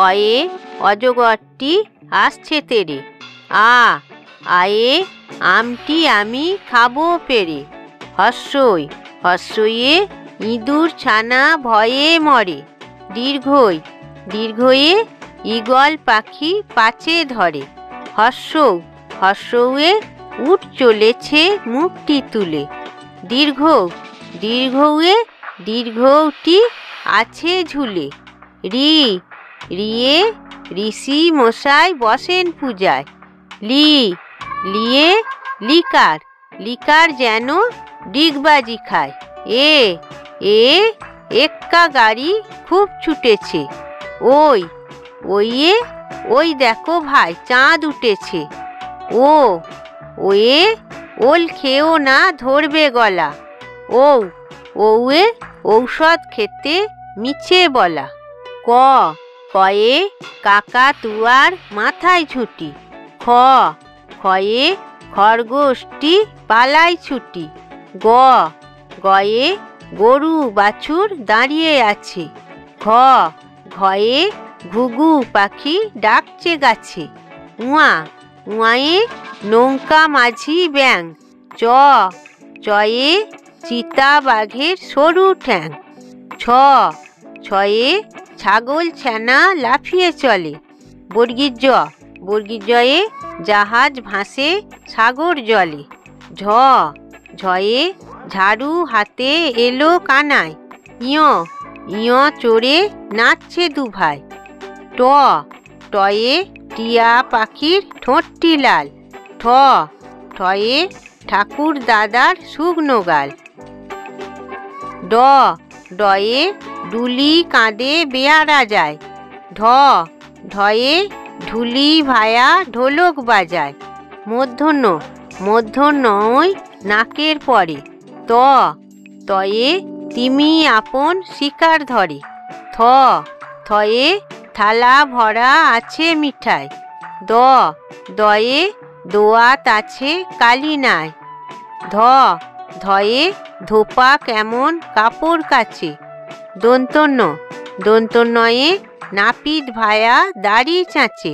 অয়ে অজগরটি আসছে তেরে। আয়ে আমটি আমি খাবো পেরে। হর্ষয়ে ইঁদুর ছানা ভয়ে মরে। দীর্ঘয়ে ঈগল পাখি পাছে ধরে। হর্ষৌয়ে উট চলেছে মুখটি তুলে। দীর্ঘউয়ে দীর্ঘটি আছে ঝুলে। রিয়ে ঋষি মশাই বসেন পূজায়। লিয়ে লিকার যেন ডিগবাজি খায়। এক্কা গাড়ি খুব ছুটেছে। ওই দেখো ভাই চাঁদ উঠেছে। ওয়ে ওল খেও না ধরবে গলা। ওয়ে ঔষধ খেতে মিছে বলা। কয়ে কাকাতুয়ার মাথায় ঝুঁটি। খয়ে খরগোশটি পালায় ছুটি। গয়ে গরু বাছুর দাঁড়িয়ে আছে। ঘয়ে ঘুঘু পাখি ডাকছে গাছে। উয়ায়ে নৌকা মাঝি ব্যাং। চয়ে চিতা বাঘের সরু ঠ্যাং। ছয়ে ছাগল ছানা লাফিয়ে চলে। বর্গীজয়ে জাহাজ ভাসে সাগর জলে। ঝয়ে ঝাড়ু হাতে এলো কানায়। ইয় চড়ে নাচছে দুভাই। টয়ে টিয়া পাখির ঠোঁটটি লাল। ঠয়ে ঠাকুর দাদার শুকনো গাল। ডয়ে ডুলি কাঁদে বেয়ারা যায়। ঢয়ে ঢুলি ভায়া ঢোলক বাজায়। মূর্ধন্যয় নাকের পরে। তয়ে তিমি আপন শিকার ধরে। থয়ে থালা ভরা আছে মিঠাই। দয়ে দোয়াত আছে কালি নাই। ধয়ে ধোপা কেমন কাপড় কাছে। দন্তন্যয়ে নাপিত ভায়া দাড়ি চাঁচে।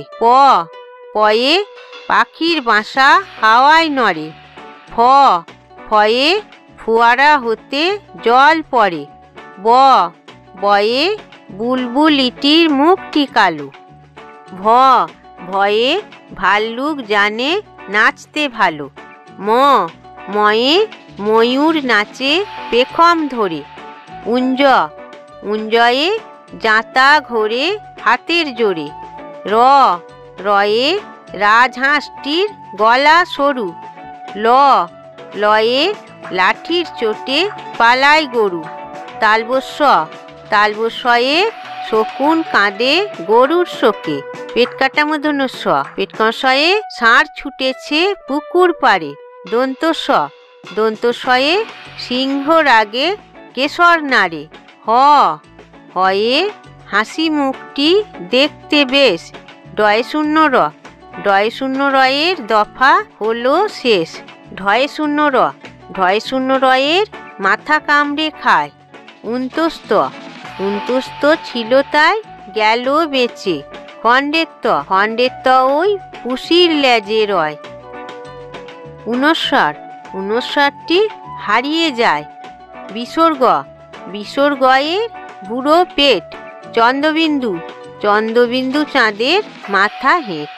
পয়ে পাখির বাসা হাওয়ায় নড়ে। ফয়ে ফোয়ারা হতে জল পড়ে। বয়ে বুলবুল ইটির মুখটি কালো। ভয়ে ভাল্লুক জানে নাচতে ভালো। ময়ে ময়ূর নাচে পেখম ধরে। উঞ্জয়ে জাঁতা ঘোরে হাতের জোরে। রয়ে রাজহাঁসটির গলা সরু। লয়ে লাঠির চোটে পালায় গরু। তালবস্যয়ে শকুন কাঁদে গরুর শোকে। পেটকাটা মূর্ধন্য ষ। পেটকষয়ে ষাঁড় ছুটেছে পুকুর পাড়ে। দন্তস্বয়ে সিংহ রাগে কেশর নাড়ে। হয়ে হাসি মুখটি দেখতে বেশ। ডয়ে শূন্য রয়ের দফা হলো শেষ। ঢয়ে শূন্য রয়ের মাথা কামড়ে খায়। উন্তস্ত ছিল তাই গেল বেঁচে। খণ্ডের ওই পুষির লেজে রয়। উনস্বরটি হারিয়ে যায়। বিসর্গয়ের বুড়ো পেট। চন্দ্রবিন্দু চাঁদের মাথা হেঁট।